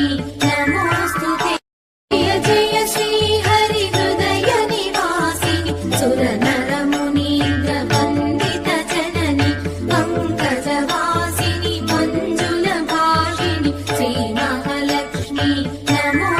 नमोऽस्तुते जय जय श्री हरि हृदय निवासिनि सुर नर मुनीन्द्र वन्दित जननि पंकजवासिनि मंजुल भाषिणि श्री महालक्ष्मी नमो